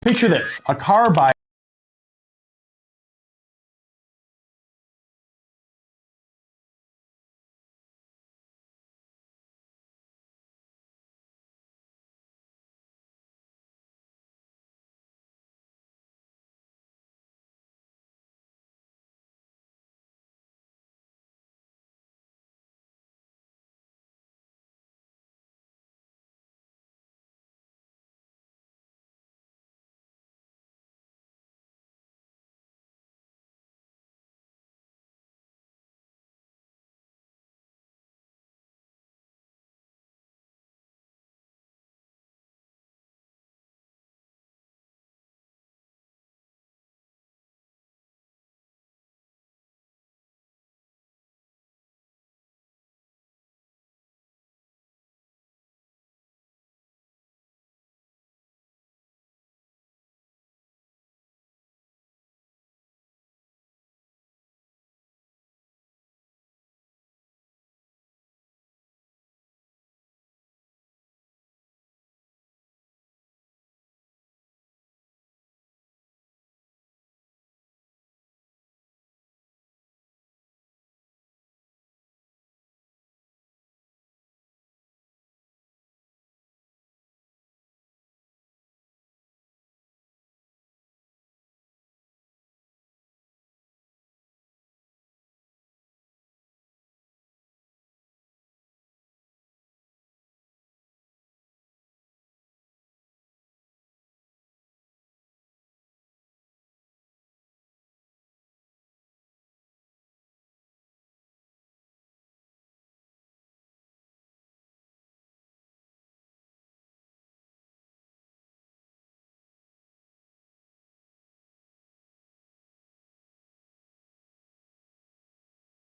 Picture this, a car buyer.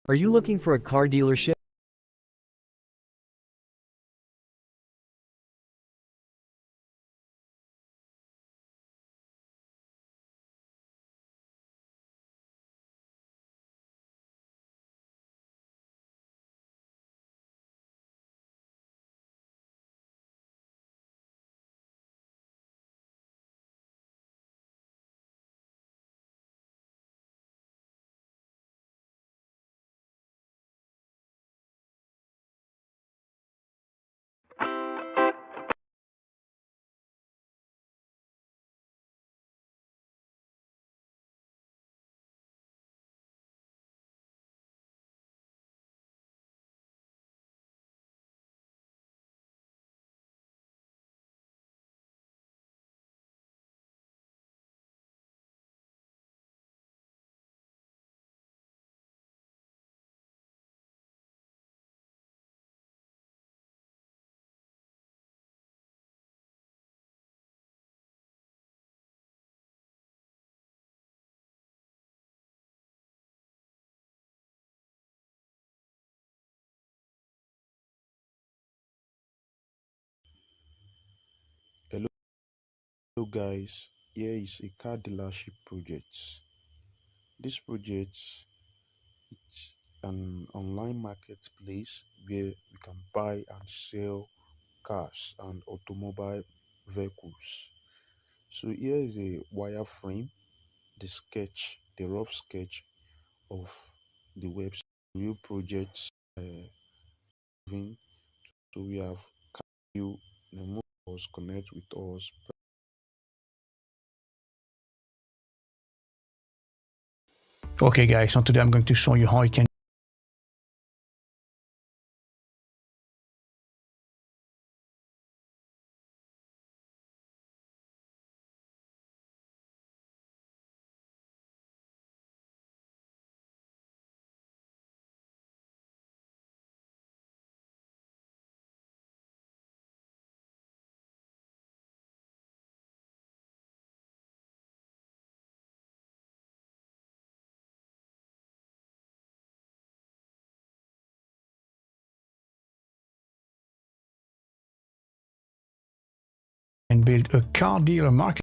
Are you looking for a car dealership? Hello guys, here is a car dealership project. This project is an online marketplace where we can buy and sell cars and automobile vehicles. So here is a wireframe, the rough sketch of the website, real projects. Having. So we have you us connect with us. Okay guys, so today I'm going to show you how you can build a car dealer market.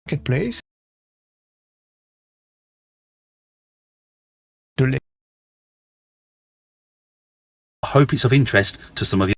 marketplace. The link. I hope it's of interest to some of you.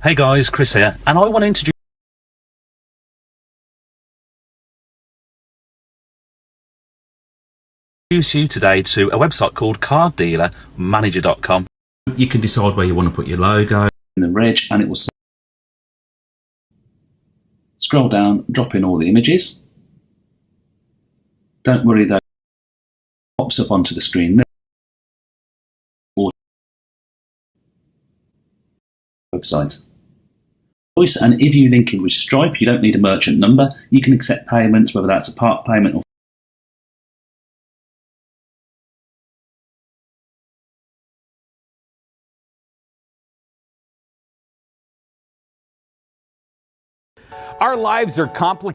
Hey guys, Chris here, and I want to introduce you today to a website called cardealermanager.com. You can decide where you want to put your logo in the reg, and it will scroll down, drop in all the images. Don't worry though, it pops up onto the screen there. Or website. And if you link in with Stripe, you don't need a merchant number. You can accept payments, whether that's a part payment or Our lives are complicated.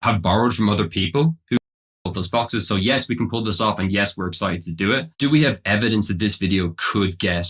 have borrowed from other people who pulled those boxes. So yes, we can pull this off, and yes, we're excited to do it. Do we have evidence that this video could get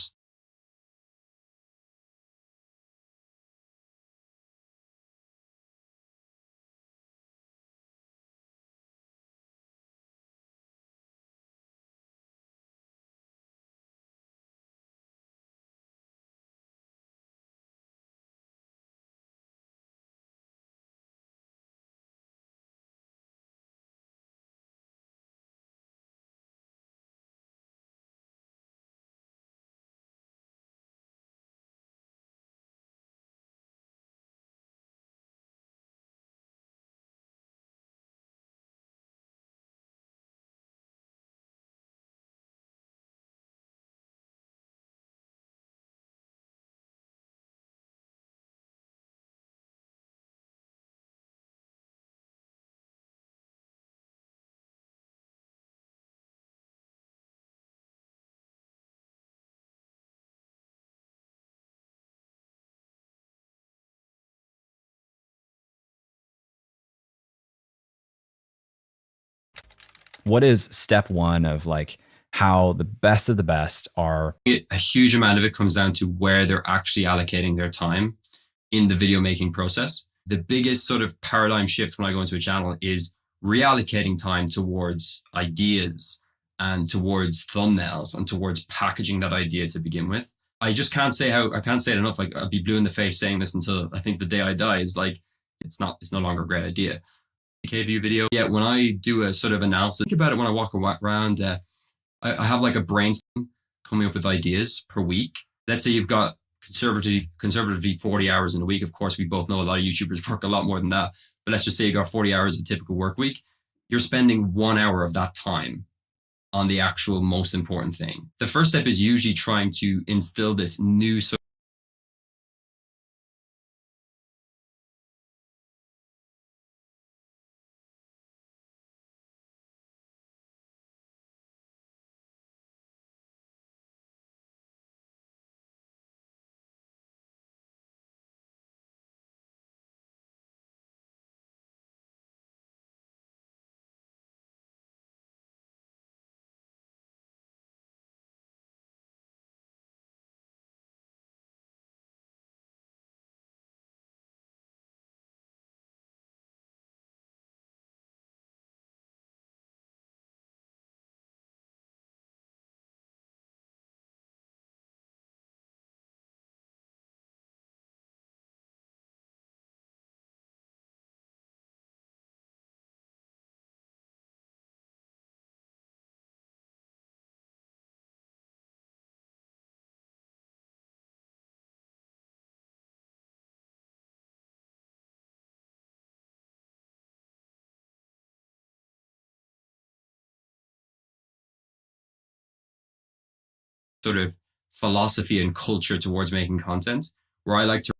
What is step one of like how the best of the best are? a huge amount of it comes down to where they're actually allocating their time in the video making process. The biggest sort of paradigm shift when I go into a channel is reallocating time towards ideas and towards thumbnails and towards packaging that idea to begin with. I just can't say I can't say it enough. Like, I'll be blue in the face saying this until I think the day I die is like, it's no longer a great idea. K-view video. Yeah, when I do a sort of analysis, think about it when I walk around, I have like a brainstorm coming up with ideas per week. Let's say you've got conservatively 40 hours in a week. Of course, we both know a lot of YouTubers work a lot more than that. But let's just say you got 40 hours a typical work week. You're spending 1 hour of that time on the actual most important thing. The first step is usually trying to instill this new sort of philosophy and culture towards making content, where I like to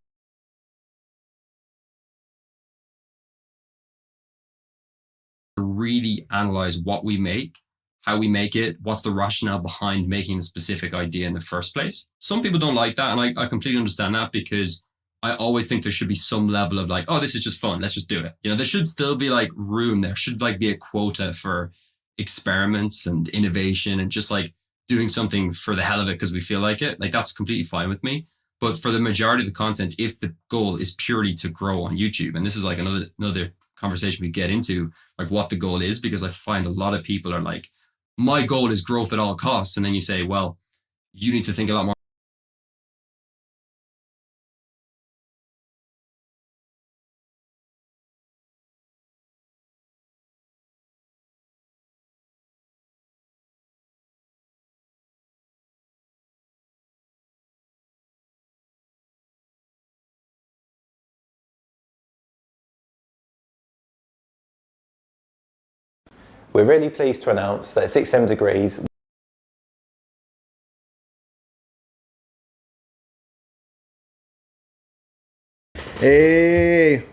really analyze what we make, how we make it, what's the rationale behind making a specific idea in the first place. Some people don't like that, and I completely understand that, because I always think there should be some level of like, oh, this is just fun, let's just do it. You know, there should still be like room, there should like be a quota for experiments and innovation and just like doing something for the hell of it because we feel like it. Like, that's completely fine with me. But for the majority of the content, if the goal is purely to grow on YouTube, and this is like another conversation we get into, like what the goal is, because I find a lot of people are like, my goal is growth at all costs. And then you say, well, you need to think a lot more We're really pleased to announce that at 6M Degrees, Hey,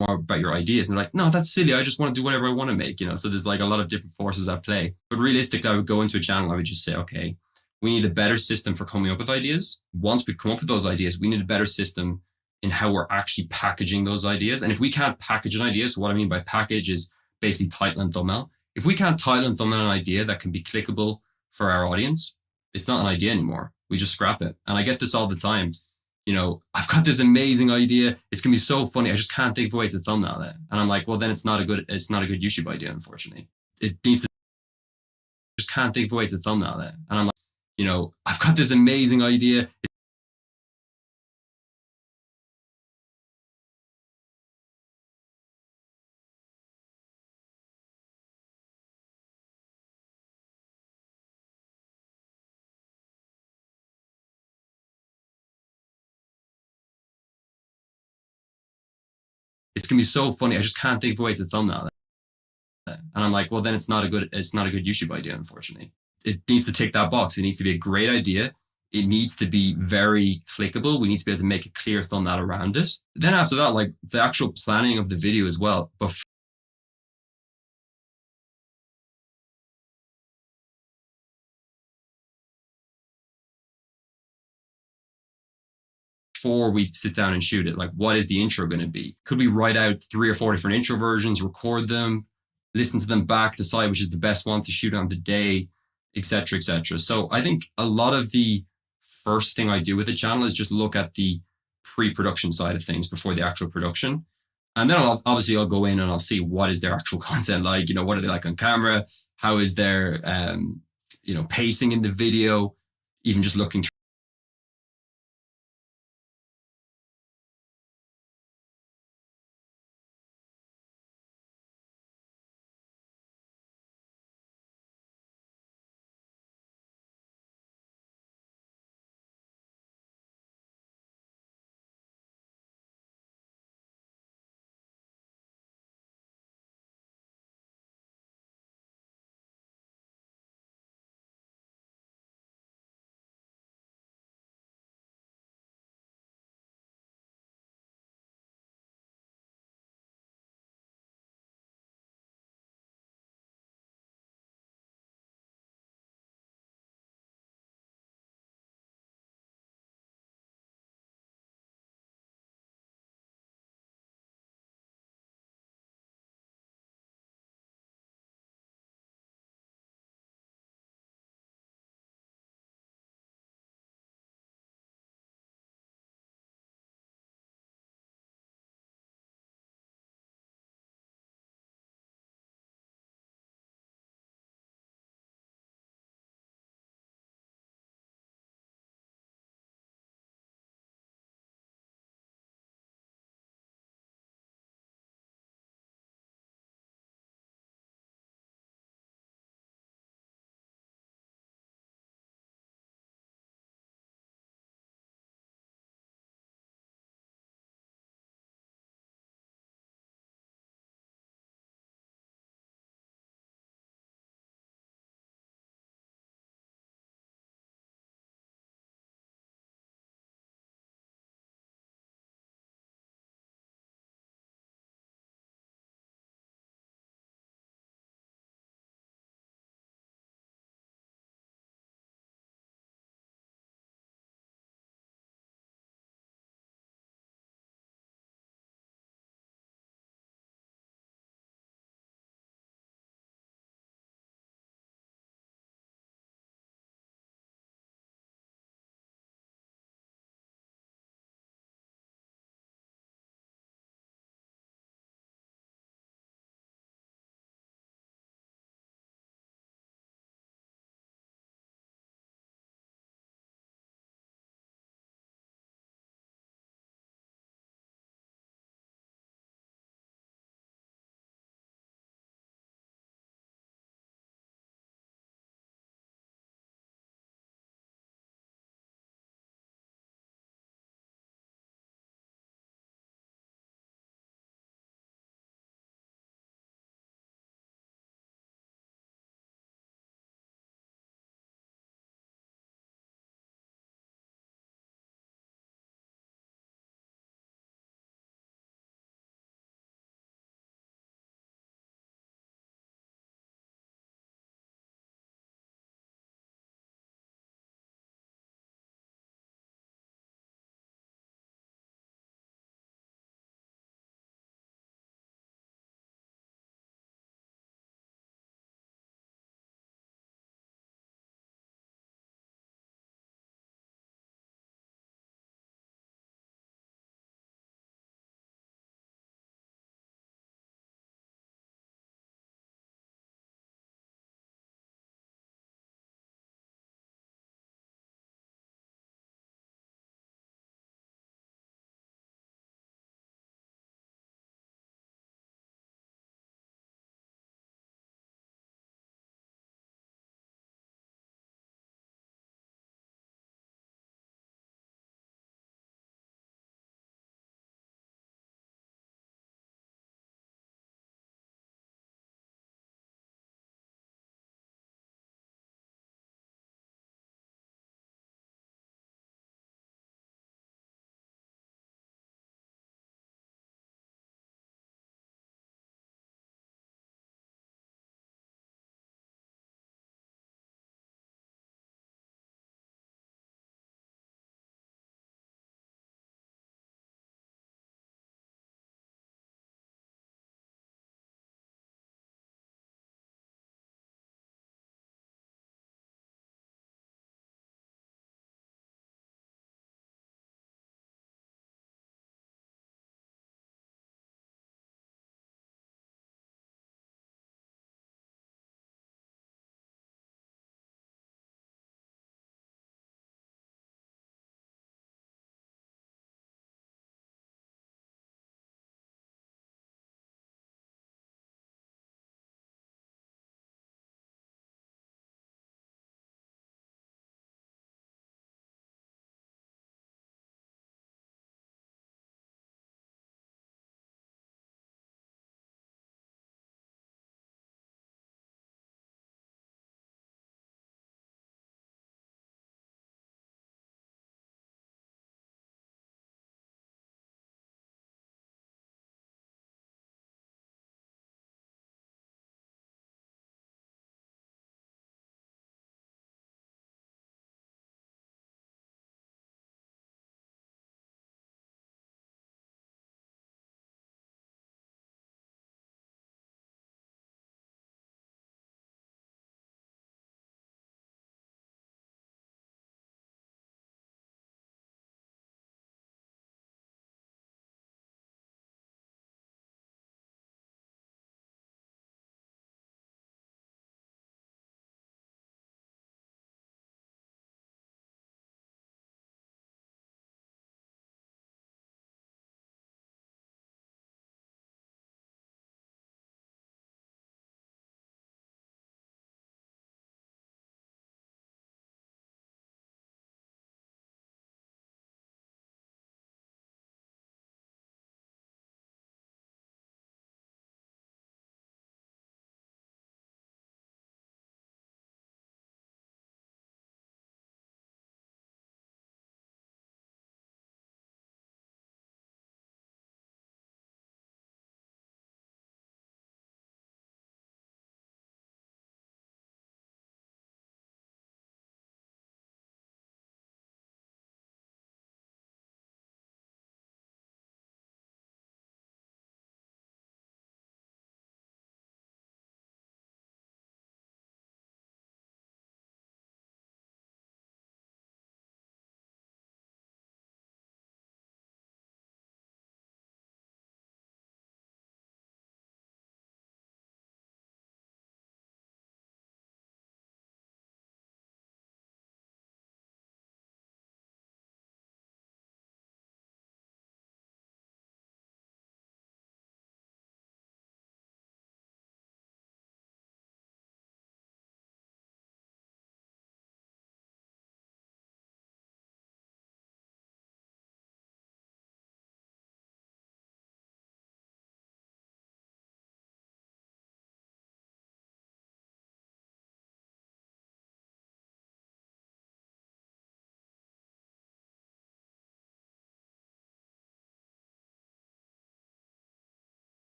more about your ideas. And they're like, no, that's silly. I just want to do whatever I want to make, So there's like a lot of different forces at play. But realistically, I would go into a channel. I would just say, okay, we need a better system for coming up with ideas. Once we've come up with those ideas, we need a better system in how we're actually packaging those ideas. And if we can't package an idea, so what I mean by package is basically title and thumbnail. If we can't title and thumbnail an idea that can be clickable for our audience, it's not an idea anymore. We just scrap it. And I get this all the time. I've got this amazing idea. It's gonna be so funny. I just can't think of a way to thumbnail it. And I'm like, well, then it's not a good YouTube idea, unfortunately. It needs to just can't think of a way to thumbnail it. And I'm like, I've got this amazing idea. It's gonna be so funny. I just can't think of a way to thumbnail it. And I'm like, well, then it's not a good YouTube idea, unfortunately. It needs to tick that box. It needs to be a great idea. It needs to be very clickable. We need to be able to make a clear thumbnail around it. Then after that, like the actual planning of the video as well, before we sit down and shoot it, like what is the intro going to be? Could we write out 3 or 4 different intro versions, record them, listen to them back, decide which is the best one to shoot on the day, etc., etc. So I think a lot of the first thing I do with the channel is just look at the pre-production side of things before the actual production. And then I'll go in and I'll see what is their actual content like, what are they like on camera? How is their, pacing in the video? Even just looking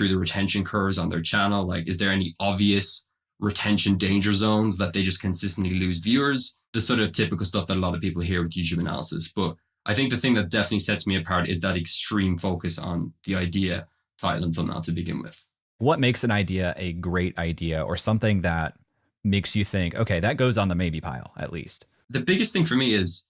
through the retention curves on their channel. Like, is there any obvious retention danger zones that they just consistently lose viewers? The sort of typical stuff that a lot of people hear with YouTube analysis. But I think the thing that definitely sets me apart is that extreme focus on the idea, title, and thumbnail to begin with. What makes an idea a great idea, or something that makes you think, okay, that goes on the maybe pile at least? The biggest thing for me is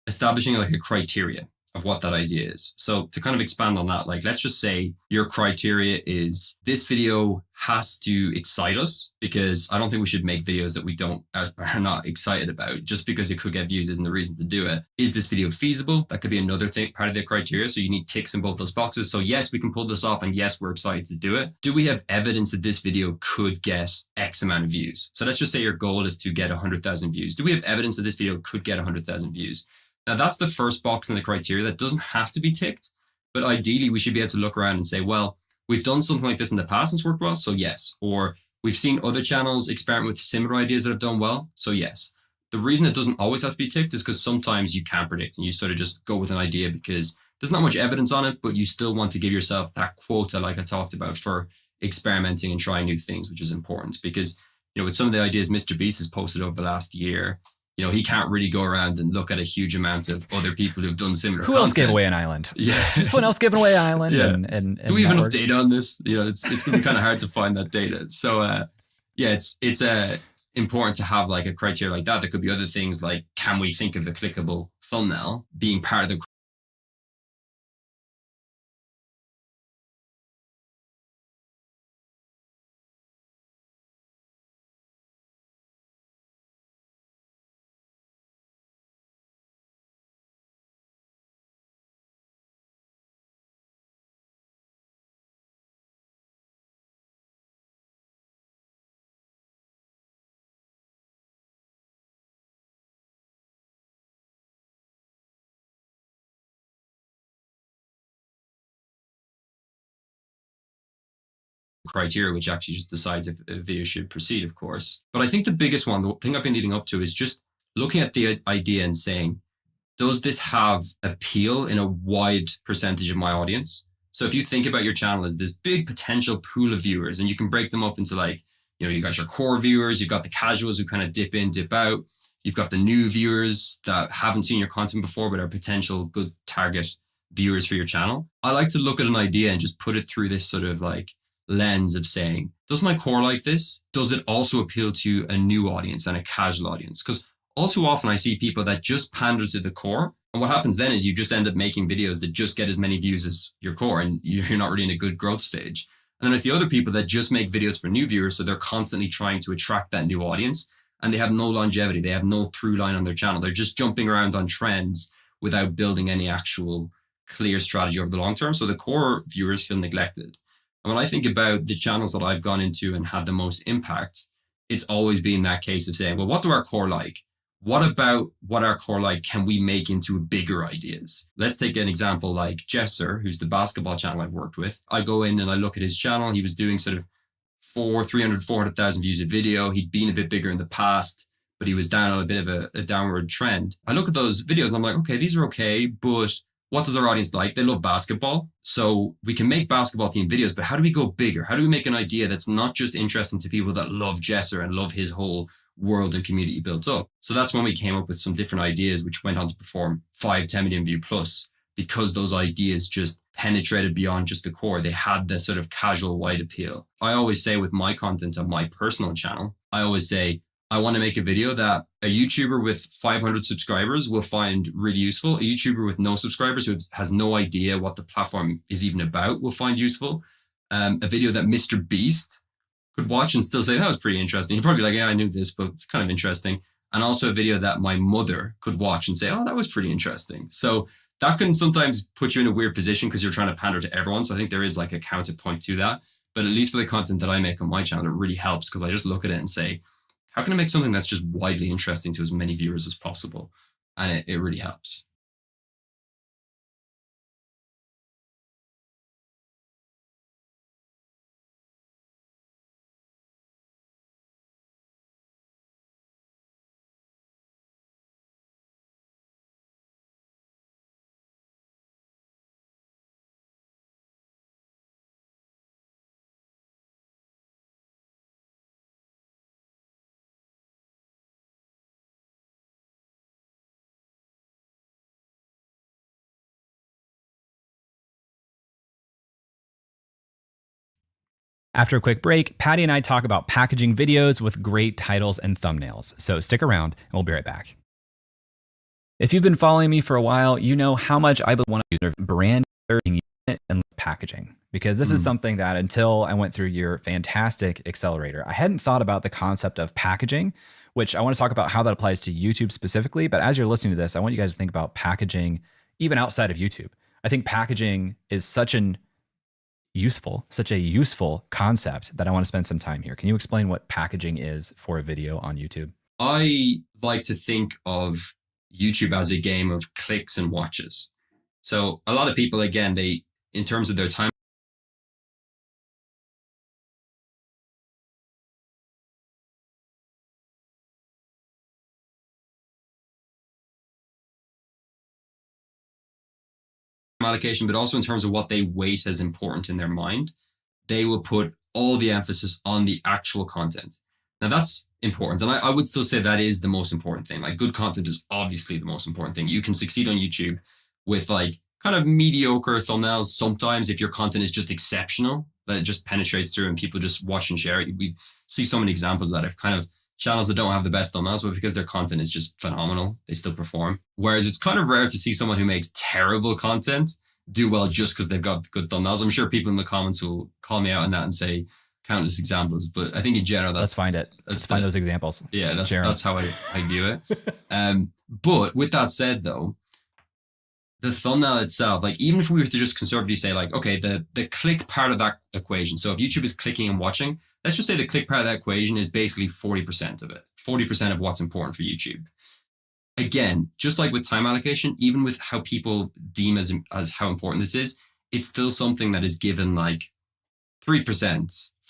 establishing like a criteria of what that idea is. So to kind of expand on that, like, let's just say your criteria is this video has to excite us, because I don't think we should make videos that we are not excited about. Just because it could get views isn't the reason to do it. Is this video feasible? That could be another thing, part of the criteria. So you need ticks in both those boxes. So yes, we can pull this off, and yes, we're excited to do it. Do we have evidence that this video could get X amount of views? So let's just say your goal is to get 100,000 views. Do we have evidence that this video could get 100,000 views? Now, that's the first box in the criteria that doesn't have to be ticked, but ideally we should be able to look around and say, well, we've done something like this in the past and it's worked well, so yes. Or we've seen other channels experiment with similar ideas that have done well, so yes. The reason it doesn't always have to be ticked is because sometimes you can't predict and you sort of just go with an idea because there's not much evidence on it, but you still want to give yourself that quota, like I talked about, for experimenting and trying new things, which is important. Because, you know, with some of the ideas Mr. Beast has posted over the last year, you know, he can't really go around and look at a huge amount of other people who've done similar Who content. else gave away an island? Yeah. Someone else giving away an island. Yeah. And do we have enough network. data on this? You know, it's going to be kind of hard to find that data. So, yeah, it's important to have like a criteria like that. There could be other things like, can we think of a clickable thumbnail being part of the criteria, which actually just decides if a video should proceed, of course. But I think the biggest one, the thing I've been leading up to, is just looking at the idea and saying, does this have appeal in a wide percentage of my audience? So if you think about your channel as this big potential pool of viewers, and you can break them up into, like, you know, you got your core viewers, you've got the casuals who kind of dip in, dip out. You've got the new viewers that haven't seen your content before, but are potential good target viewers for your channel. I like to look at an idea and just put it through this sort of like lens of saying, does my core like this? Does it also appeal to a new audience and a casual audience? Because all too often I see people that just pander to the core. And what happens then is you just end up making videos that just get as many views as your core, and you're not really in a good growth stage. And then I see other people that just make videos for new viewers. So they're constantly trying to attract that new audience, and they have no longevity. They have no through line on their channel. They're just jumping around on trends without building any actual clear strategy over the long term. So the core viewers feel neglected. And when I think about the channels that I've gone into and had the most impact, it's always been that case of saying, well, what do our core like? What about what our core like can we make into bigger ideas? Let's take an example like Jesser, who's the basketball channel I've worked with. I go in and I look at his channel. He was doing sort of 400,000 views a video. He'd been a bit bigger in the past, but he was down on a bit of a downward trend. I look at those videos and I'm like, okay, these are okay, but what does our audience like? They love basketball. So we can make basketball themed videos, but how do we go bigger? How do we make an idea that's not just interesting to people that love Jesser and love his whole world and community built up? So that's when we came up with some different ideas, which went on to perform 5-10 million view plus, because those ideas just penetrated beyond just the core. They had this sort of casual wide appeal. I always say with my content on my personal channel, I always say, I want to make a video that a YouTuber with 500 subscribers will find really useful. A YouTuber with no subscribers who has no idea what the platform is even about will find useful. A video that Mr. Beast could watch and still say, that was pretty interesting. He'd probably be like, yeah, I knew this, but it's kind of interesting. And also a video that my mother could watch and say, oh, that was pretty interesting. So that can sometimes put you in a weird position because you're trying to pander to everyone. So I think there is like a counterpoint to that. But at least for the content that I make on my channel, it really helps because I just look at it and say, how can I make something that's just widely interesting to as many viewers as possible? And it really helps. After a quick break, Patty and I talk about packaging videos with great titles and thumbnails. So stick around and we'll be right back. If you've been following me for a while, you know how much I want to use brand and packaging, because this is something that until I went through your fantastic accelerator, I hadn't thought about the concept of packaging, which I want to talk about how that applies to YouTube specifically. But as you're listening to this, I want you guys to think about packaging even outside of YouTube. I think packaging is such a useful concept that I want to spend some time here. Can you explain what packaging is for a video on YouTube? I like to think of YouTube as a game of clicks and watches. So a lot of people, again, in terms of their time allocation, but also in terms of what they weight as important in their mind, they will put all the emphasis on the actual content. Now that's important. And I would still say that is the most important thing. Like, good content is obviously the most important thing. You can succeed on YouTube with like kind of mediocre thumbnails sometimes if your content is just exceptional, that it just penetrates through and people just watch and share it. We see so many examples of that of kind of channels that don't have the best thumbnails, but because their content is just phenomenal, they still perform. Whereas it's kind of rare to see someone who makes terrible content do well just because they've got good thumbnails. I'm sure people in the comments will call me out on that and say countless examples, but I think in general, Let's find those examples. Yeah, that's how I view it. But with that said, though, the thumbnail itself, like even if we were to just conservatively say like, okay, the click part of that equation. So if YouTube is clicking and watching, let's just say the click part of that equation is basically 40% of it, 40% of what's important for YouTube. Again, just like with time allocation, even with how people deem as how important this is, it's still something that is given like 3%,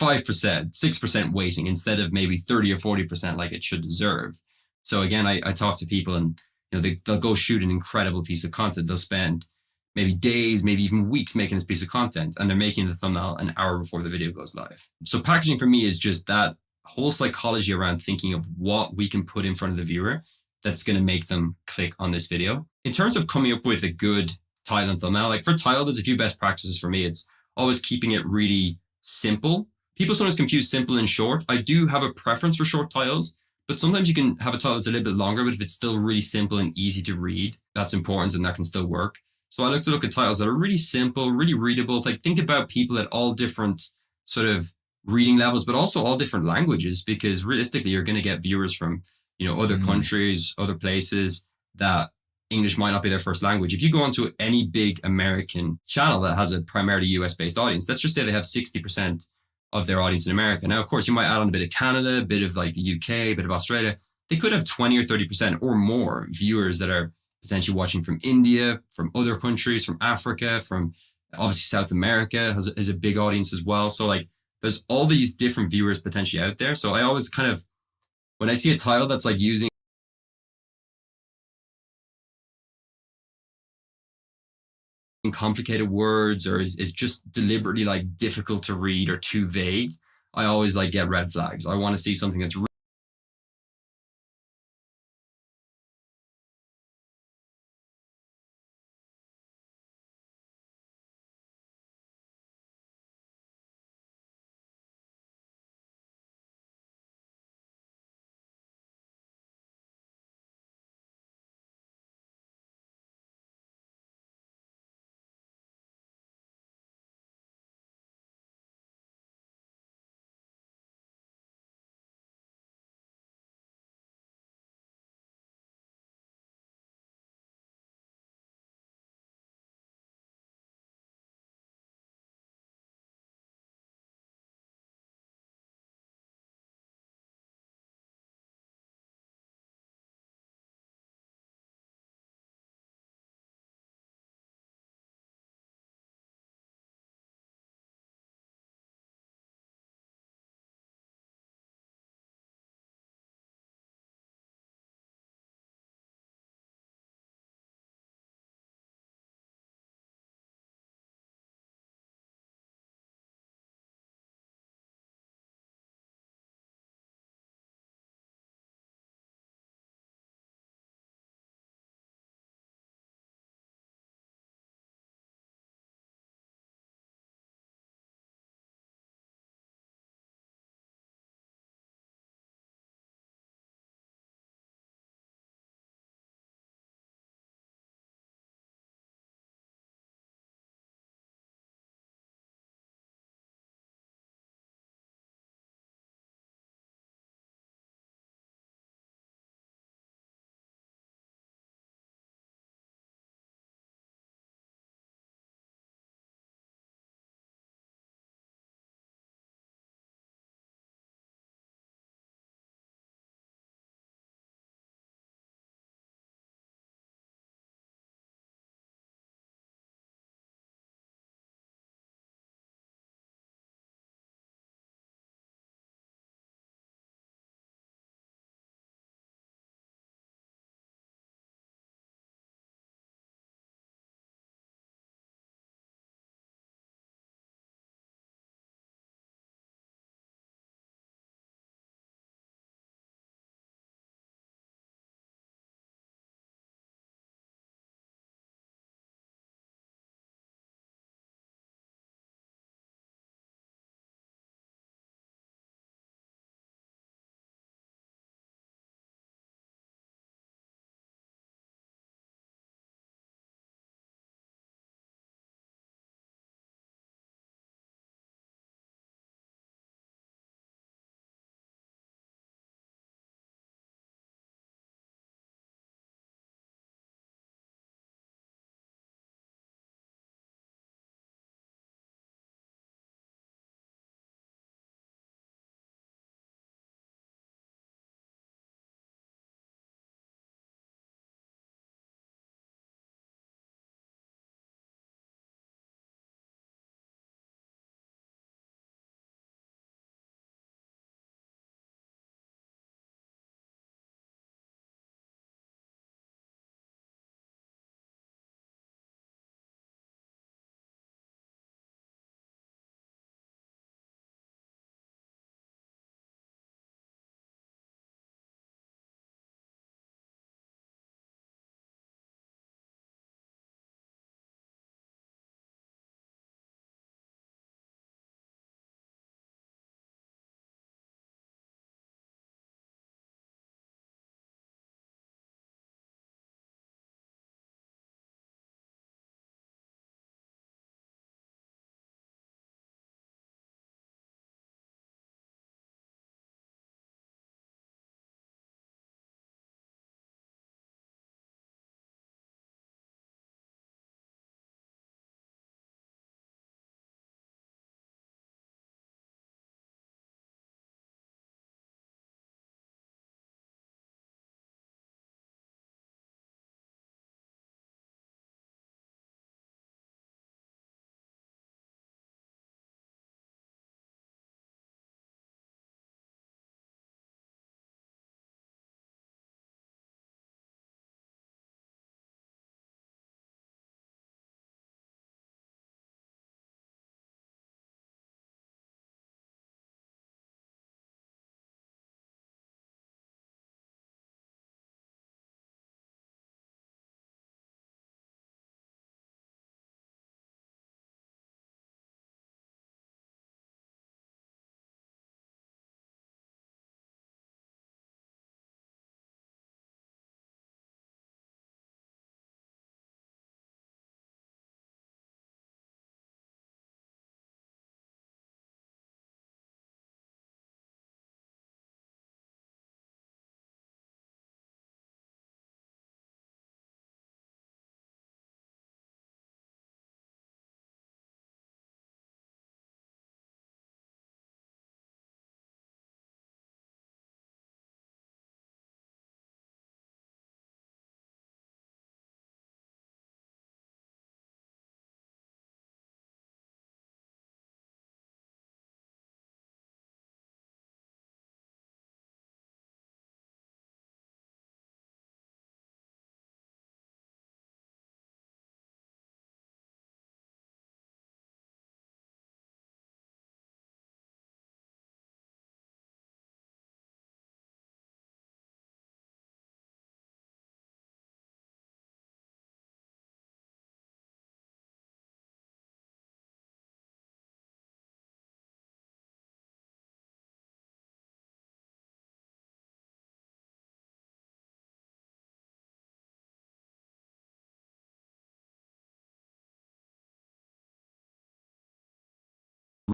5%, 6% weighting instead of maybe 30 or 40% like it should deserve. So again, I talk to people and they'll go shoot an incredible piece of content. They'll spend maybe days, maybe even weeks making this piece of content, and they're making the thumbnail an hour before the video goes live. So packaging for me is just that whole psychology around thinking of what we can put in front of the viewer that's going to make them click on this video. In terms of coming up with a good title and thumbnail, like for title, there's a few best practices for me. It's always keeping it really simple. People sometimes confuse simple and short. I do have a preference for short titles, but sometimes you can have a title that's a little bit longer, but if it's still really simple and easy to read, that's important and that can still work. So I like to look at titles that are really simple, really readable. Like, think about people at all different sort of reading levels, but also all different languages, because realistically, you're going to get viewers from other countries, other places that English might not be their first language. If you go onto any big American channel that has a primarily US based audience, let's just say they have 60% of their audience in America. Now, of course, you might add on a bit of Canada, a bit of like the UK, a bit of Australia. They could have 20 or 30% or more viewers that are potentially watching from India, from other countries, from Africa, from obviously South America has a big audience as well. So like there's all these different viewers potentially out there. So I always kind of, when I see a title that's like using complicated words or is just deliberately like difficult to read or too vague, I always like get red flags. I want to see something that's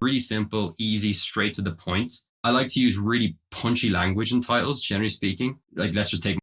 really simple, easy, straight to the point. I like to use really punchy language in titles, generally speaking. Like, let's just take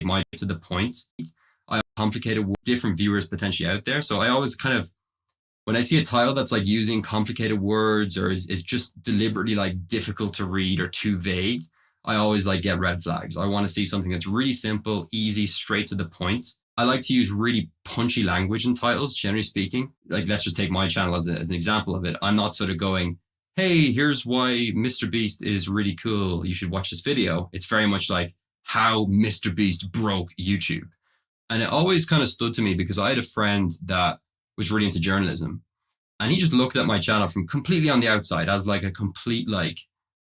my to the point. I complicated different viewers potentially out there. So I always kind of, when I see a title that's like using complicated words or is just deliberately like difficult to read or too vague, I always like get red flags. I want to see something that's really simple, easy, straight to the point. I like to use really punchy language in titles, generally speaking. Like, let's just take my channel as an example of it. I'm not sort of going, hey, here's why Mr. Beast is really cool. You should watch this video. It's very much like how Mr. Beast broke YouTube. And it always kind of stood to me because I had a friend that was really into journalism. And he just looked at my channel from completely on the outside as like a complete, like,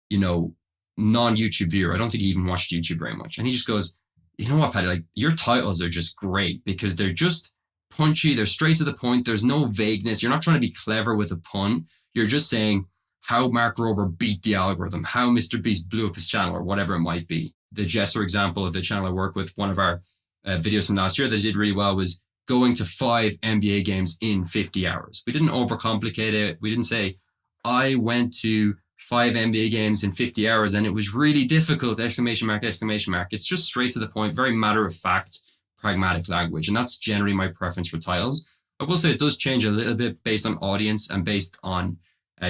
you know, non-YouTube viewer. I don't think he even watched YouTube very much. And he just goes, you know what, Patty, like your titles are just great because they're just punchy. They're straight to the point. There's no vagueness. You're not trying to be clever with a pun. You're just saying how Mark Rober beat the algorithm, how Mr. Beast blew up his channel or whatever it might be. The Jesser example of the channel I work with, one of our videos from last year that did really well was going to 5 NBA games in 50 hours. We didn't overcomplicate it. We didn't say, I went to 5 NBA games in 50 hours and it was really difficult, exclamation mark, exclamation mark. It's just straight to the point, very matter of fact, pragmatic language. And that's generally my preference for titles. I will say it does change a little bit based on audience and based on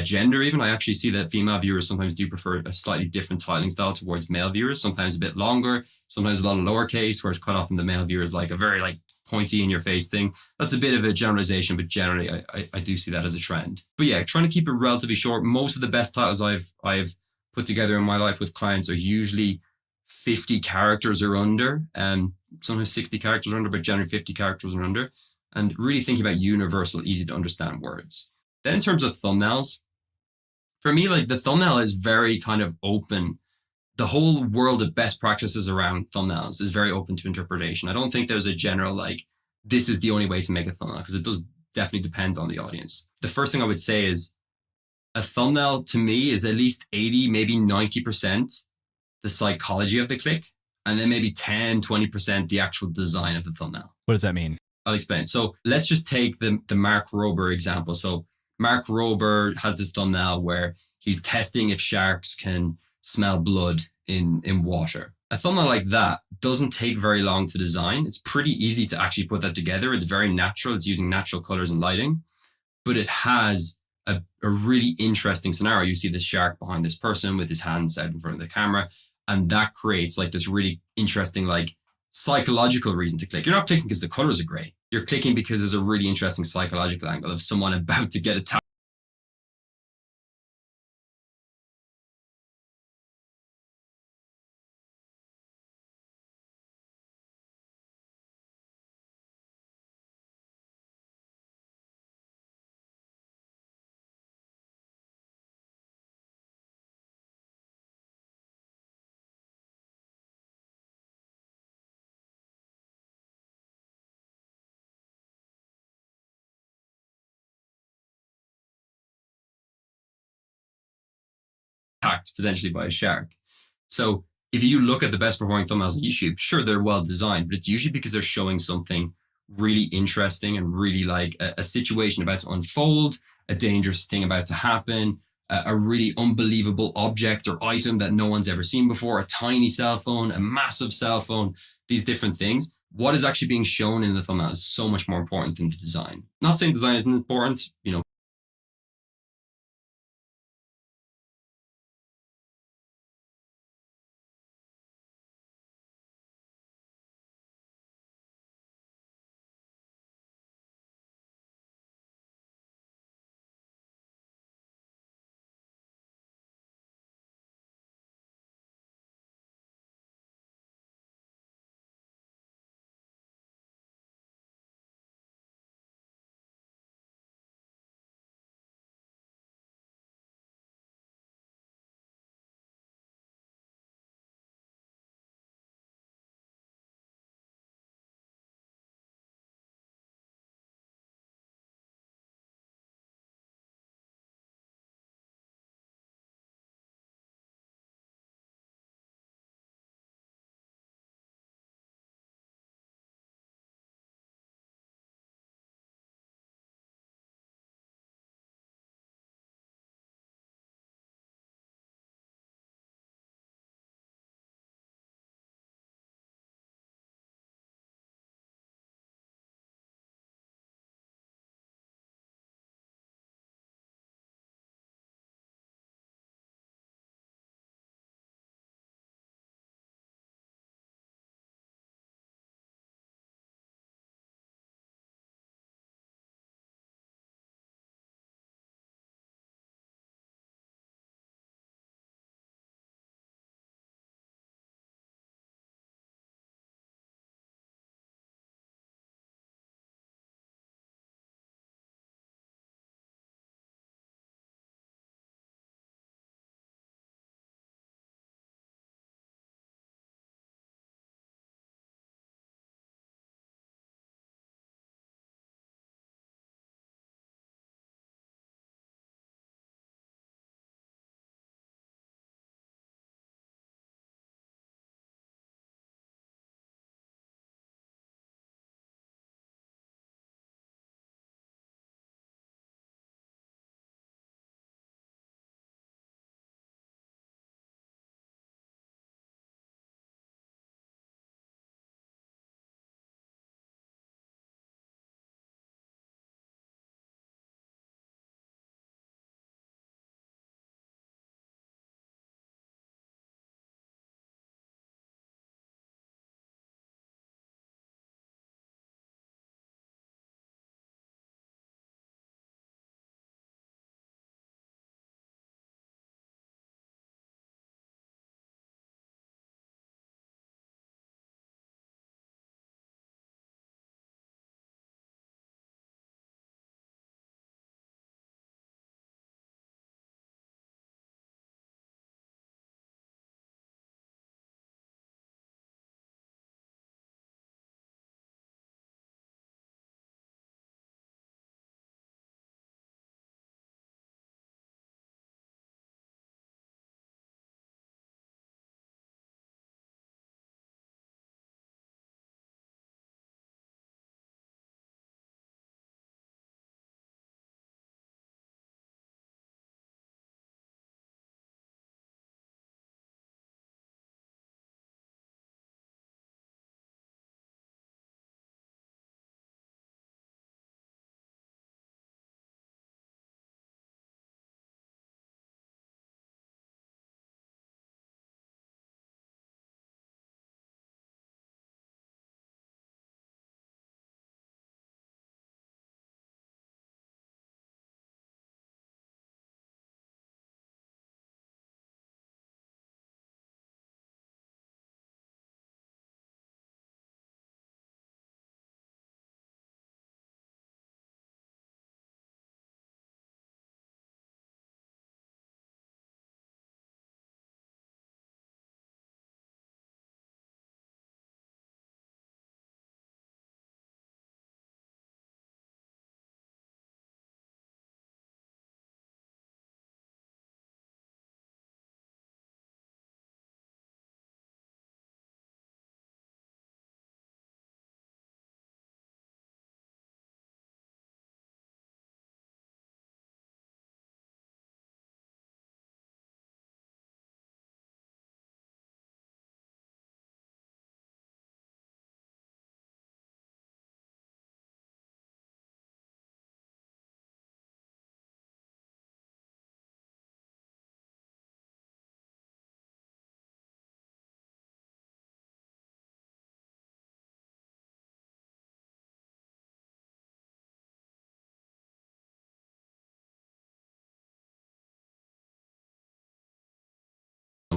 gender even. I actually see that female viewers sometimes do prefer a slightly different titling style towards male viewers, sometimes a bit longer, sometimes a lot of lowercase, whereas quite often the male viewer is like a very like pointy in your face thing. That's a bit of a generalization, but generally I do see that as a trend. But yeah, trying to keep it relatively short. Most of the best titles I've put together in my life with clients are usually 50 characters or under, and sometimes 60 characters or under, but generally 50 characters or under, and really thinking about universal, easy to understand words. Then in terms of thumbnails, for me, like the thumbnail is very kind of open. The whole world of best practices around thumbnails is very open to interpretation. I don't think there's a general, like, this is the only way to make a thumbnail, because it does definitely depend on the audience. The first thing I would say is a thumbnail to me is at least 80, maybe 90% the psychology of the click, and then maybe 10, 20% the actual design of the thumbnail. What does that mean? I'll explain. So let's just take the Mark Rober example. So Mark Rober has this thumbnail where he's testing if sharks can smell blood in water. A thumbnail like that doesn't take very long to design. It's pretty easy to actually put that together. It's very natural. It's using natural colors and lighting, but it has a really interesting scenario. You see the shark behind this person with his hands out in front of the camera, and that creates like this really interesting, like, psychological reason to click. You're not clicking because the colors are great. You're clicking because there's a really interesting psychological angle of someone about to get attacked. Potentially by a shark. So if you look at the best performing thumbnails on YouTube, sure, they're well designed, but it's usually because they're showing something really interesting and really like a situation about to unfold, a dangerous thing about to happen, a really unbelievable object or item that no one's ever seen before, a tiny cell phone, a massive cell phone, these different things. What is actually being shown in the thumbnail is so much more important than the design. Not saying design isn't important, you know,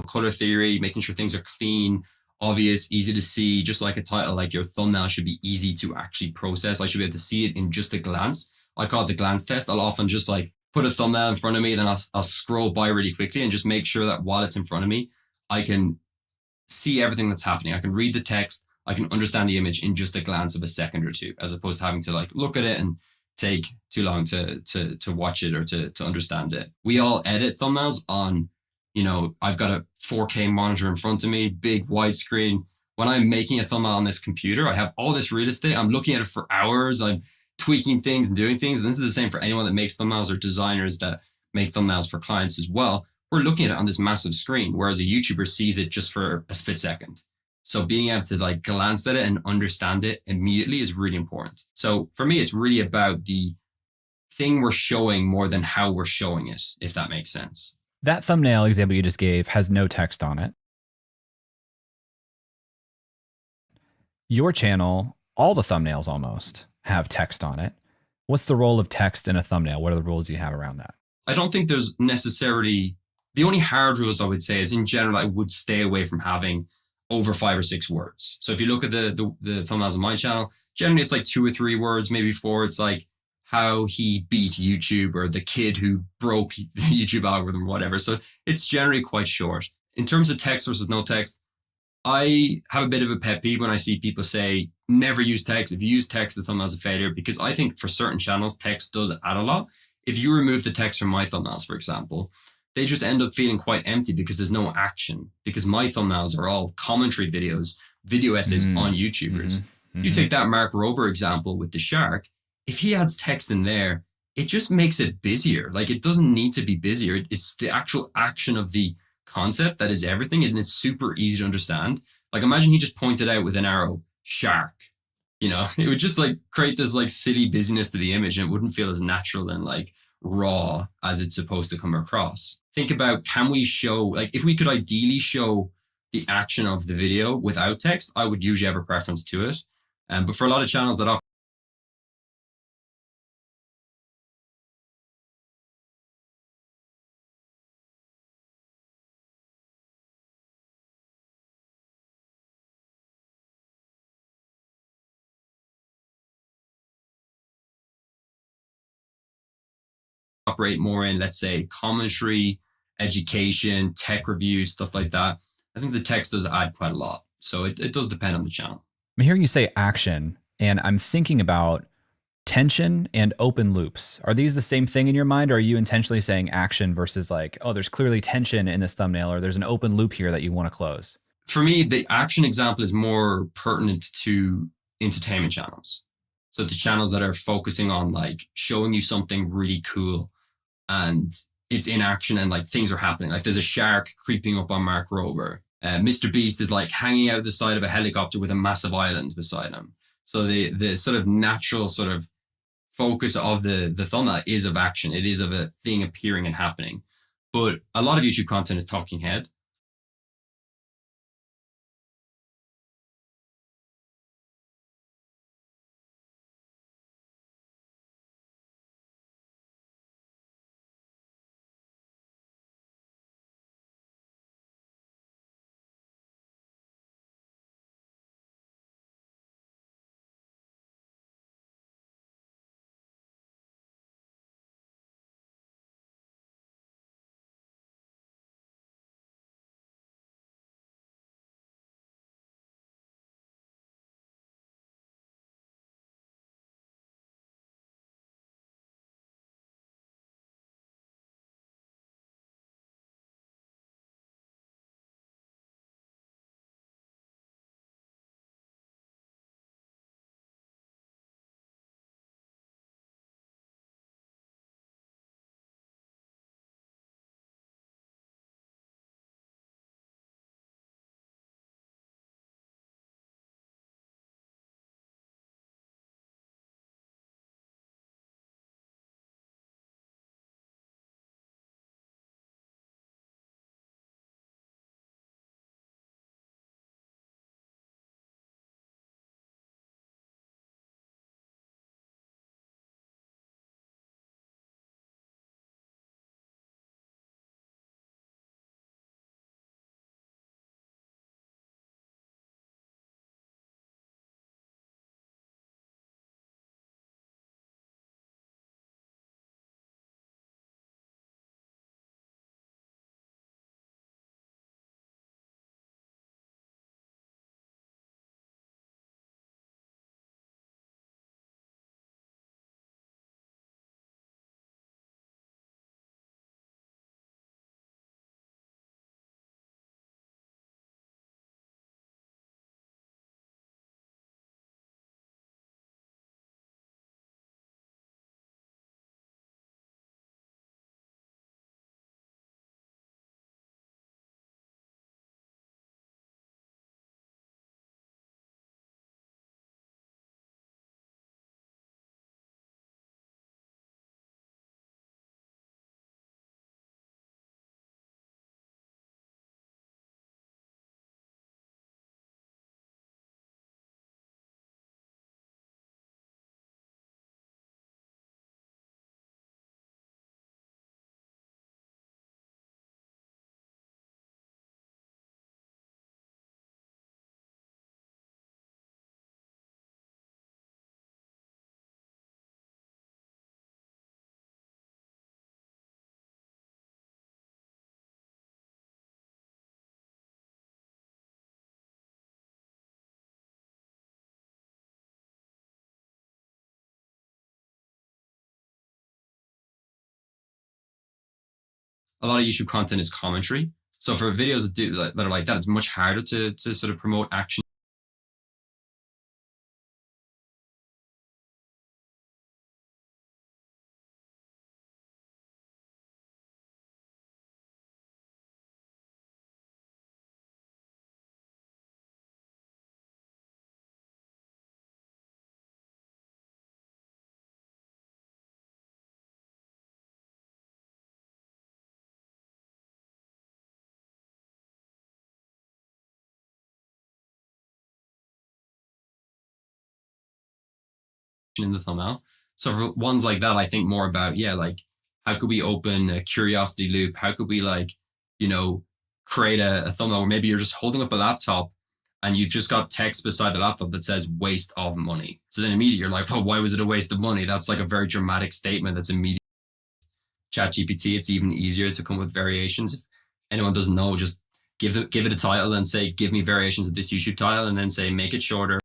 color theory, making sure things are clean, obvious, easy to see, just like a title, like your thumbnail should be easy to actually process. I should be able to see it in just a glance. I call it the glance test. I'll often just like put a thumbnail in front of me, then I'll scroll by really quickly and just make sure that while it's in front of me, I can see everything that's happening. I can read the text. I can understand the image in just a glance of a second or two, as opposed to having to like look at it and take too long to watch it or to understand it. We all edit thumbnails on, I've got a 4K monitor in front of me, big widescreen. When I'm making a thumbnail on this computer, I have all this real estate. I'm looking at it for hours. I'm tweaking things and doing things. And this is the same for anyone that makes thumbnails or designers that make thumbnails for clients as well. We're looking at it on this massive screen, whereas a YouTuber sees it just for a split second. So being able to like glance at it and understand it immediately is really important. So for me, it's really about the thing we're showing more than how we're showing it, if that makes sense. That thumbnail example you just gave has no text on it. Your channel, all the thumbnails almost have text on it. What's the role of text in a thumbnail? What are the rules you have around that? I don't think there's necessarily, the only hard rules I would say is in general, I would stay away from having over 5 or 6 words. So if you look at the thumbnails on my channel, generally it's like 2 or 3 words, maybe 4. It's like how he beat YouTube or the kid who broke the YouTube algorithm or whatever. So it's generally quite short. In terms of text versus no text, I have a bit of a pet peeve when I see people say, never use text. If you use text, the thumbnail's a failure, because I think for certain channels, text does add a lot. If you remove the text from my thumbnails, for example, they just end up feeling quite empty because there's no action, because my thumbnails are all commentary videos, video essays on YouTubers. You take that Mark Rober example with the shark. If he adds text in there, it just makes it busier. Like, it doesn't need to be busier. It's the actual action of the concept that is everything, and it's super easy to understand. Like, imagine he just pointed out with an arrow, shark. It would just like create this like silly busyness to the image, and it wouldn't feel as natural and like raw as it's supposed to come across. Think about, can we show, like, if we could ideally show the action of the video without text, I would usually have a preference to it. But for a lot of channels that operate more in, let's say, commentary, education, tech reviews, stuff like that, I think the text does add quite a lot. So it does depend on the channel. I'm hearing you say action, and I'm thinking about tension and open loops. Are these the same thing in your mind, or are you intentionally saying action versus like, oh, there's clearly tension in this thumbnail, or there's an open loop here that you want to close? For me, the action example is more pertinent to entertainment channels. So the channels that are focusing on like showing you something really cool and it's in action and like things are happening. Like there's a shark creeping up on Mark Rober. Mr. Beast is like hanging out the side of a helicopter with a massive island beside him. So the sort of natural sort of focus of the thumbnail is of action. It is of a thing appearing and happening. But a lot of YouTube content is talking head. a lot of YouTube content is commentary. So for videos that are like that, it's much harder to sort of promote action in the thumbnail. So for ones like that, I think more about, yeah, like how could we open a curiosity loop? How could we like, you know, create a thumbnail where maybe you're just holding up a laptop and you've just got text beside the laptop that says waste of money. So then immediately you're like, well, why was it a waste of money? That's like a very dramatic statement that's immediate. ChatGPT, it's even easier to come with variations. If anyone doesn't know, just give it a title and say, give me variations of this YouTube title, and then say, make it shorter.